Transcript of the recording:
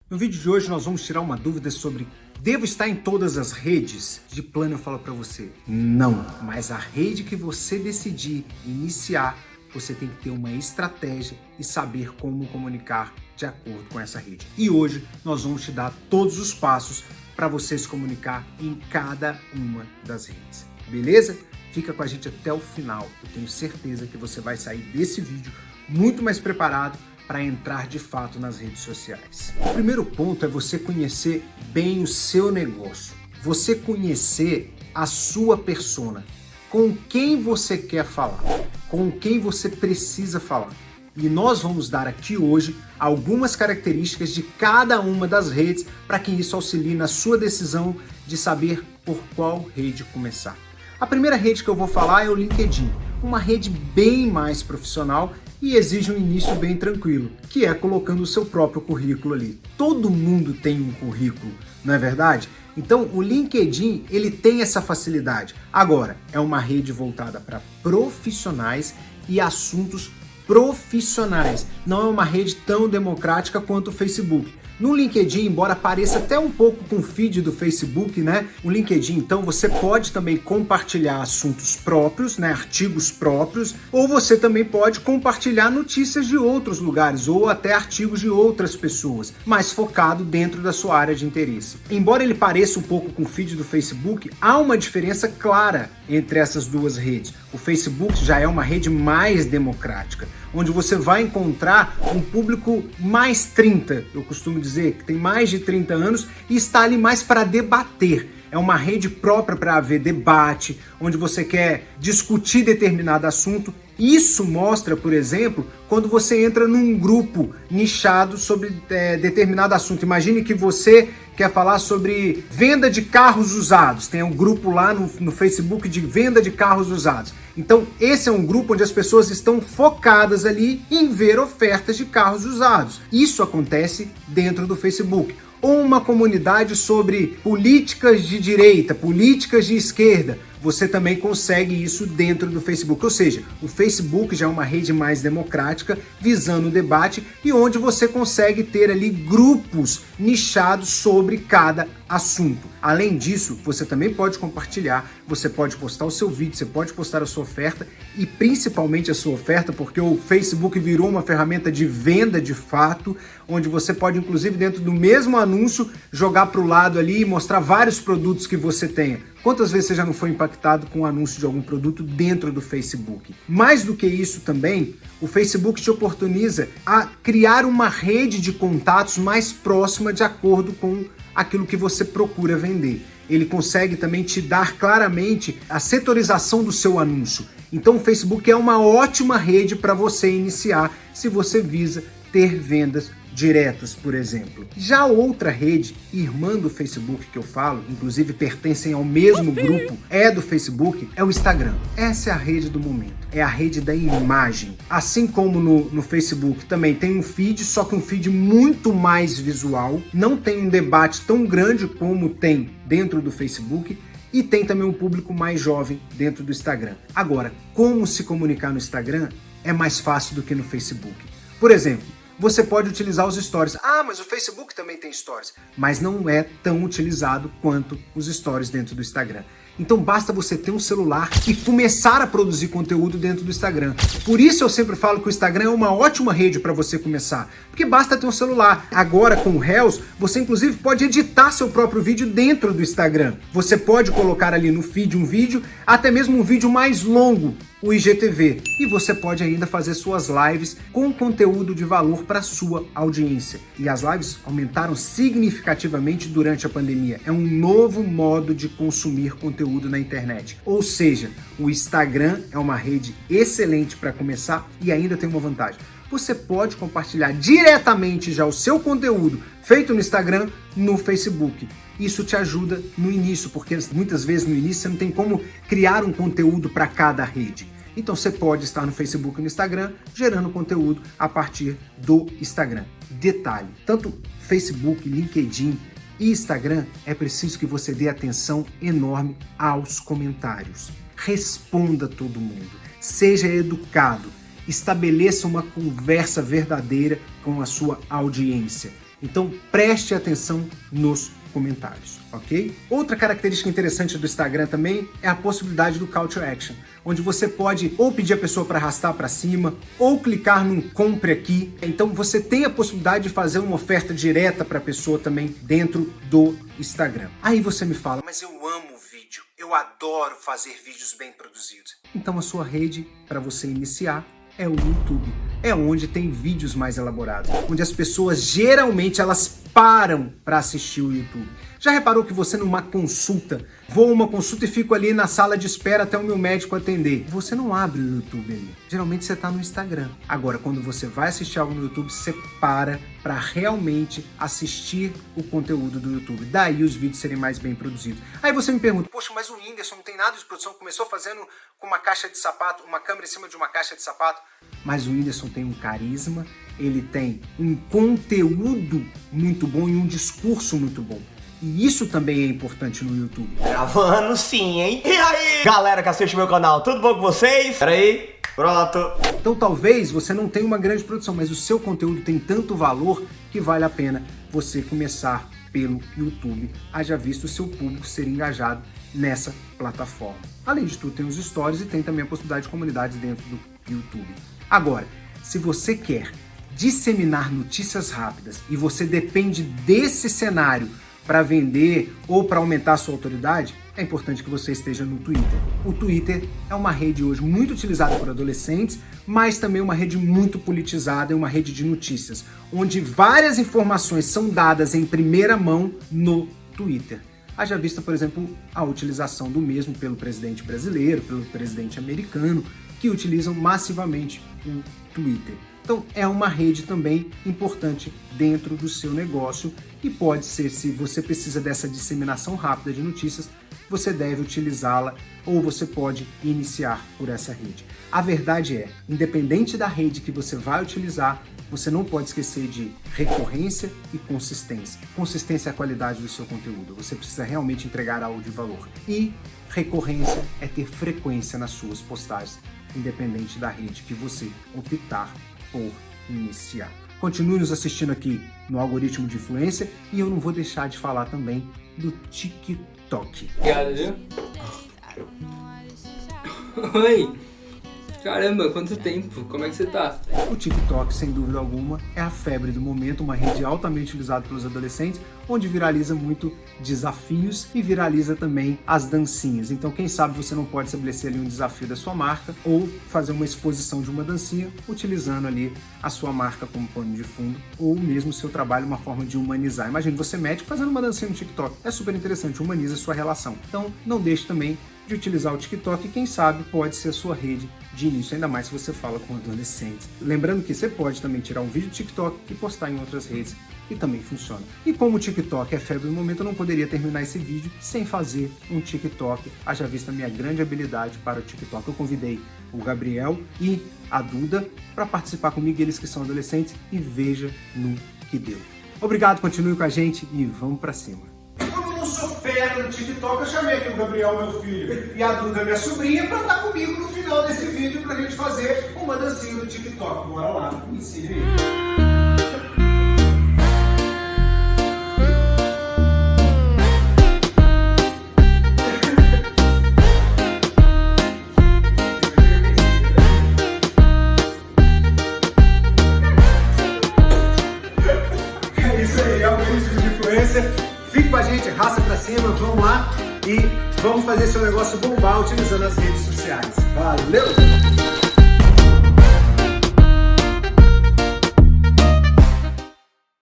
No vídeo de hoje nós vamos tirar uma dúvida sobre: devo estar em todas as redes? De plano eu falo para você, não. Mas a rede que você decidir iniciar, você tem que ter uma estratégia e saber como comunicar de acordo com essa rede. E hoje nós vamos te dar todos os passos para você se comunicar em cada uma das redes. Beleza? Fica com a gente até o final. Eu tenho certeza que você vai sair desse vídeo muito mais preparado para entrar de fato nas redes sociais. O primeiro ponto é você conhecer bem o seu negócio. Você conhecer a sua persona. Com quem você quer falar. Com quem você precisa falar. E nós vamos dar aqui hoje algumas características de cada uma das redes para que isso auxilie na sua decisão de saber por qual rede começar. A primeira rede que eu vou falar é o LinkedIn, uma rede bem mais profissional e exige um início bem tranquilo, que é colocando o seu próprio currículo ali. Todo mundo tem um currículo, não é verdade? Então o LinkedIn ele tem essa facilidade. Agora, é uma rede voltada para profissionais e assuntos profissionais. Não é uma rede tão democrática quanto o Facebook. No LinkedIn, embora pareça até um pouco com o feed do Facebook, né? O LinkedIn, então, você pode também compartilhar assuntos próprios, né? Artigos próprios, ou você também pode compartilhar notícias de outros lugares, ou até artigos de outras pessoas, mas focado dentro da sua área de interesse. Embora ele pareça um pouco com o feed do Facebook, há uma diferença clara entre essas duas redes. O Facebook já é uma rede mais democrática, onde você vai encontrar um público mais 30, eu costumo dizer, que tem mais de 30 anos e está ali mais para debater. É uma rede própria para haver debate, onde você quer discutir determinado assunto. Isso mostra, por exemplo, quando você entra num grupo nichado sobre determinado assunto. Imagine que você quer falar sobre venda de carros usados. Tem um grupo lá no Facebook de venda de carros usados. Então, esse é um grupo onde as pessoas estão focadas ali em ver ofertas de carros usados. Isso acontece dentro do Facebook. Ou uma comunidade sobre políticas de direita, políticas de esquerda. Você também consegue isso dentro do Facebook. Ou seja, o Facebook já é uma rede mais democrática, visando o debate e onde você consegue ter ali grupos nichados sobre cada assunto. Além disso, você também pode compartilhar, você pode postar o seu vídeo, você pode postar a sua oferta e principalmente a sua oferta, porque o Facebook virou uma ferramenta de venda de fato, onde você pode, inclusive, dentro do mesmo anúncio, jogar para o lado ali e mostrar vários produtos que você tenha. Quantas vezes você já não foi impactado com o anúncio de algum produto dentro do Facebook? Mais do que isso também, o Facebook te oportuniza a criar uma rede de contatos mais próxima de acordo com aquilo que você procura vender. Ele consegue também te dar claramente a setorização do seu anúncio. Então o Facebook é uma ótima rede para você iniciar se você visa ter vendas diretas, por exemplo. Já outra rede, irmã do Facebook que eu falo, inclusive pertencem ao mesmo grupo, é do Facebook, é o Instagram. Essa é a rede do momento, é a rede da imagem. Assim como no Facebook também tem um feed, só que um feed muito mais visual, não tem um debate tão grande como tem dentro do Facebook, e tem também um público mais jovem dentro do Instagram. Agora, como se comunicar no Instagram é mais fácil do que no Facebook. Por exemplo, você pode utilizar os stories. Ah, mas o Facebook também tem stories. Mas não é tão utilizado quanto os stories dentro do Instagram. Então basta você ter um celular e começar a produzir conteúdo dentro do Instagram. Por isso eu sempre falo que o Instagram é uma ótima rede para você começar. Porque basta ter um celular. Agora com o Reels, você inclusive pode editar seu próprio vídeo dentro do Instagram. Você pode colocar ali no feed um vídeo, até mesmo um vídeo mais longo, o IGTV. E você pode ainda fazer suas lives com conteúdo de valor para sua audiência. E as lives aumentaram significativamente durante a pandemia. É um novo modo de consumir conteúdo na internet. Ou seja, o Instagram é uma rede excelente para começar e ainda tem uma vantagem. Você pode compartilhar diretamente já o seu conteúdo feito no Instagram no Facebook. Isso te ajuda no início, porque muitas vezes no início você não tem como criar um conteúdo para cada rede. Então você pode estar no Facebook e no Instagram gerando conteúdo a partir do Instagram. Detalhe, tanto Facebook, LinkedIn e Instagram é preciso que você dê atenção enorme aos comentários. Responda todo mundo, seja educado, estabeleça uma conversa verdadeira com a sua audiência. Então preste atenção nos comentários, ok? Outra característica interessante do Instagram também é a possibilidade do call to action, onde você pode ou pedir a pessoa para arrastar para cima, ou clicar num compre aqui. Então você tem a possibilidade de fazer uma oferta direta para a pessoa também dentro do Instagram. Aí você me fala, mas eu amo vídeo, eu adoro fazer vídeos bem produzidos. Então a sua rede para você iniciar é o YouTube. É onde tem vídeos mais elaborados, onde as pessoas geralmente elas param para assistir o YouTube. Já reparou que você numa consulta, vou a uma consulta e fico ali na sala de espera até o meu médico atender? Você não abre o YouTube ali. Geralmente você está no Instagram. Agora, quando você vai assistir algo no YouTube, você para realmente assistir o conteúdo do YouTube. Daí os vídeos serem mais bem produzidos. Aí você me pergunta, poxa, mas o Whindersson não tem nada de produção, começou fazendo com uma caixa de sapato, uma câmera em cima de uma caixa de sapato. Mas o Whindersson tem um carisma, ele tem um conteúdo muito bom e um discurso muito bom. E isso também é importante no YouTube. Gravando sim, hein? E aí, galera que assiste meu canal, tudo bom com vocês? Pera aí, pronto. Então talvez você não tenha uma grande produção, mas o seu conteúdo tem tanto valor que vale a pena você começar pelo YouTube, haja visto o seu público ser engajado nessa plataforma. Além de tudo, tem os stories e tem também a possibilidade de comunidades dentro do YouTube. Agora, se você quer disseminar notícias rápidas e você depende desse cenário para vender ou para aumentar a sua autoridade, é importante que você esteja no Twitter. O Twitter é uma rede hoje muito utilizada por adolescentes, mas também uma rede muito politizada, é uma rede de notícias, onde várias informações são dadas em primeira mão no Twitter. Haja vista, por exemplo, a utilização do mesmo pelo presidente brasileiro, pelo presidente americano, que utilizam massivamente o Twitter. Então é uma rede também importante dentro do seu negócio e pode ser, se você precisa dessa disseminação rápida de notícias, você deve utilizá-la ou você pode iniciar por essa rede. A verdade é, independente da rede que você vai utilizar, você não pode esquecer de recorrência e consistência. Consistência é a qualidade do seu conteúdo, você precisa realmente entregar algo de valor. E recorrência é ter frequência nas suas postagens, independente da rede que você optar por iniciar. Continue nos assistindo aqui no Algoritmo de Influência e eu não vou deixar de falar também do TikTok. Obrigado, viu? Oi! Caramba, quanto tempo? Como é que você tá? O TikTok, sem dúvida alguma, é a febre do momento, uma rede altamente utilizada pelos adolescentes, onde viraliza muito desafios e viraliza também as dancinhas. Então, quem sabe você não pode estabelecer ali um desafio da sua marca ou fazer uma exposição de uma dancinha utilizando ali a sua marca como pano de fundo ou mesmo o seu trabalho, uma forma de humanizar. Imagina você médico fazendo uma dancinha no TikTok. É super interessante, humaniza a sua relação. Então, não deixe também de utilizar o TikTok e quem sabe pode ser a sua rede de início, ainda mais se você fala com adolescentes. Lembrando que você pode também tirar um vídeo do TikTok e postar em outras redes, que também funciona. E como o TikTok é febre no momento, eu não poderia terminar esse vídeo sem fazer um TikTok, haja vista a minha grande habilidade para o TikTok. Eu convidei o Gabriel e a Duda para participar comigo, eles que são adolescentes, e veja no que deu. Obrigado, continue com a gente e vamos para cima. Como eu não sou fera no TikTok, eu chamei aqui o Gabriel, meu filho, e a Duda, minha sobrinha, para estar comigo no final desse vídeo pra gente fazer uma dancinha no TikTok. Bora lá, me ensina aí. É isso aí, é o Algoritmo de Influência. Fique com a gente, raça pra cima, vamos lá e vamos fazer seu negócio bombar utilizando as redes sociais. Valeu!